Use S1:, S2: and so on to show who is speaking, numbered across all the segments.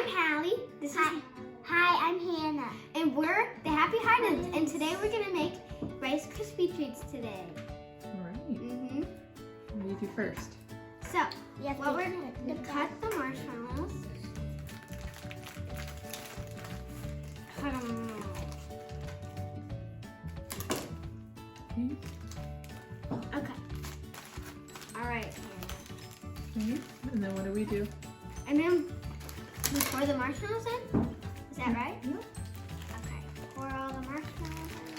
S1: I'm Hallie. Hi, I'm Hannah. And we're the Happy Hannahs. And today we're gonna make Rice Krispie treats today.
S2: All right. What do you do first?
S1: So, we're gonna cut the marshmallows. Cut them. Okay. All right.
S2: Okay. And then what do we do?
S1: And then we pour the marshmallows in. Is that right?
S2: Yeah.
S1: Okay. Pour all the marshmallows in.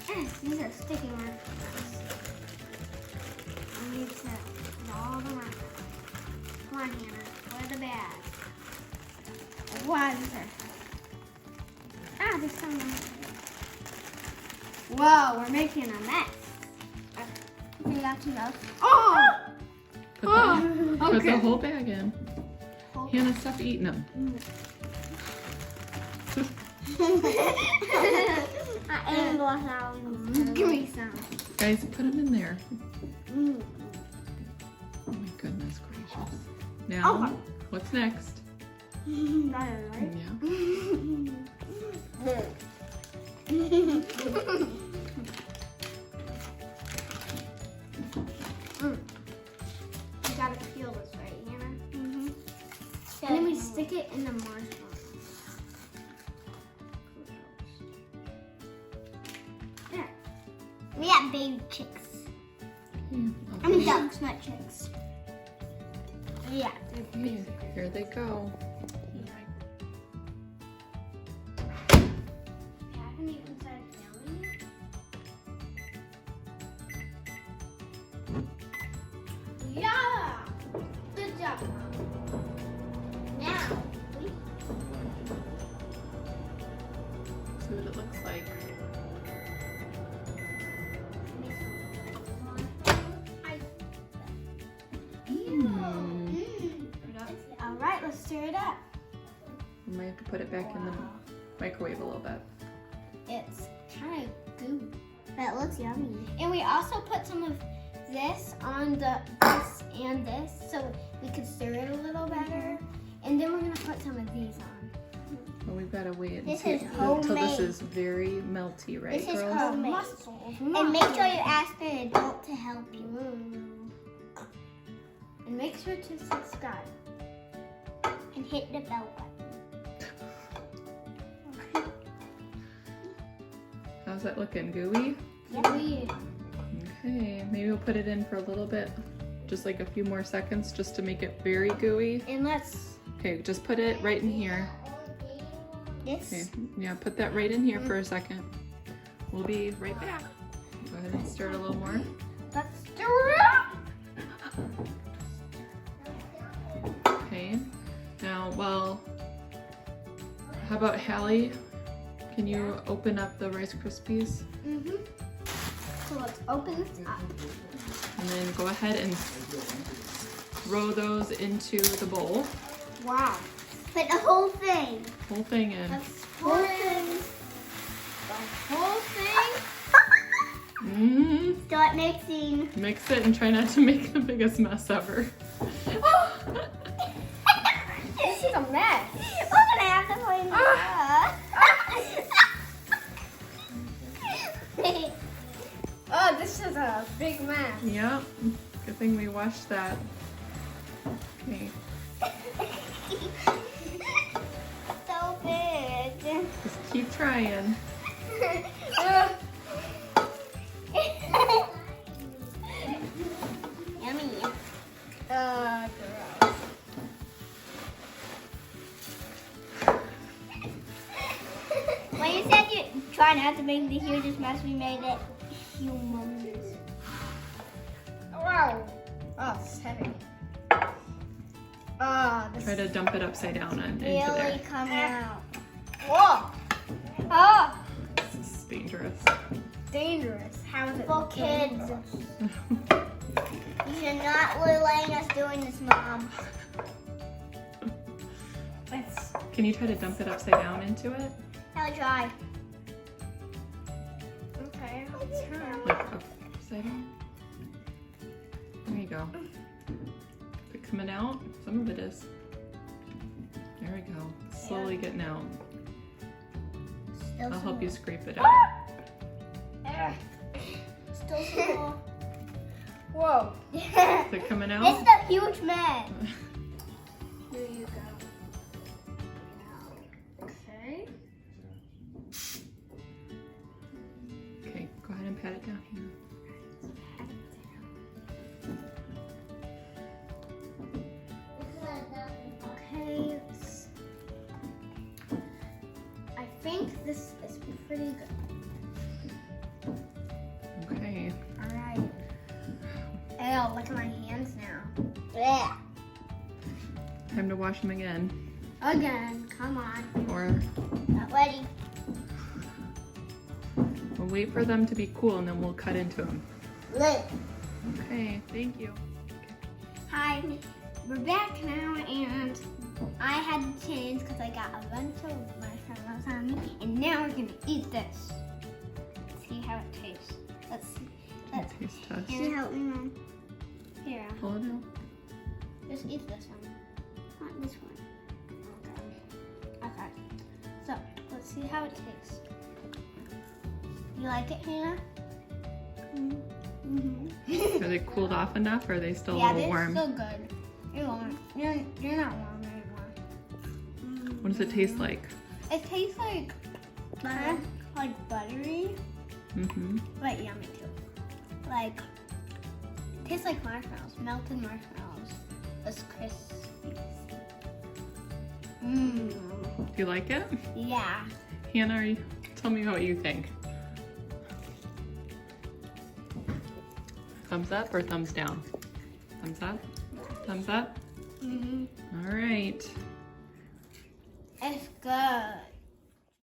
S1: Yes, these are sticky marshmallows. We need to put all the marshmallows. Come on, Hannah. Pour the bag. One. Ah, there's some. Whoa, we're making a mess. Okay. You got to know. Oh!
S2: Put the whole bag in. Hannah, stop eating them.
S1: Give me some.
S2: Guys, put them in there. Oh my goodness gracious. Now, what's next?
S1: Right?
S2: Yeah.
S1: You gotta peel this, right, Hannah? And then we stick it in the marshmallow. There. We have baby chicks. I mean ducks, not chicks. Yeah.
S2: Okay, here they go.
S1: Yeah! Good job. Now,
S2: See what it looks like.
S1: all right, let's stir it up.
S2: We might have to put it back in the microwave a little bit.
S1: It's kind of gooey, but it looks yummy. And we also put some of this on this and this so we could stir it a little better. And then we're gonna put some of these on.
S2: Well, we've got to wait
S1: This
S2: until
S1: is homemade.
S2: this is very melty, right,
S1: This is
S2: girls?
S1: homemade. And make sure you ask an adult to help you. And make sure to subscribe. And hit the bell button.
S2: How's that looking? Gooey?
S1: Gooey.
S2: Okay, maybe we'll put it in for a little bit, just like a few more seconds, just to make it very gooey.
S1: And let's.
S2: Okay, just put it right in here.
S1: This.
S2: Okay, yeah, put that right in here for a second. We'll be right back. Go ahead and stir it a little more.
S1: Let's stir it up.
S2: Okay, now, well, how about Hallie? Can you open up the Rice Krispies?
S1: So let's open this up.
S2: And then go ahead and throw those into the bowl.
S1: Wow. Put the whole thing.
S2: Whole thing in.
S1: Let's pour in the whole thing. Start mixing.
S2: Mix it and try not to make the biggest mess ever.
S1: This is a mess. We're gonna have to clean this up. Oh, this is a big mess.
S2: Yep. Good thing we washed that. Okay.
S1: So big.
S2: Just keep trying.
S1: Yummy. Gross. When you said you try not to make the hugest mess, we made it humongous. Wow. Oh, it's heavy. Oh, this
S2: Try to dump it upside down and into
S1: really
S2: there.
S1: coming out. Whoa. Oh.
S2: This is dangerous.
S1: Dangerous. How is it? For kids. You should not be letting us doing this, Mom.
S2: Can you try to dump it upside down into it?
S1: I'll try. Okay.
S2: Like upside down? There you go. coming out? Some of it is. There we go. Slowly getting out.
S1: Still
S2: I'll help you scrape it out.
S1: Still small. Whoa.
S2: Is it coming out?
S1: It's a huge mess. Here you go. Okay.
S2: Okay, go ahead and pat it down here.
S1: Okay. I think this is pretty good.
S2: Okay.
S1: Alright. Ew, look at my hands now. Yeah.
S2: Time to wash them again.
S1: Again, come on.
S2: Or
S1: Not ready.
S2: we'll wait for them to be cool and then we'll cut into them.
S1: Lit.
S2: Okay, thank you.
S1: Hi, we're back now, and I had to change because I got a bunch of marshmallows on me, and now we're gonna eat this. See how it tastes. Let's see. Let's
S2: Taste test.
S1: Can you help me, Mom? Here,
S2: Pull it out.
S1: just eat this one. Not this one. Okay. Okay. So let's see how it tastes. You like it, Hannah? Mm-hmm.
S2: Are they cooled off enough or are they still a
S1: Yeah,
S2: little
S1: they're
S2: warm?
S1: still good. You're warm. You're not warm anymore.
S2: What does it taste like?
S1: It tastes like butter, like buttery,
S2: Mm-hmm.
S1: but yummy too. Like it tastes like marshmallows, melted marshmallows. Rice Krispies. Mmm.
S2: Do you like it?
S1: Yeah.
S2: Hannah, tell me what you think. Thumbs up or thumbs down? Thumbs up? Thumbs up?
S1: Mhm.
S2: All right.
S1: It's good.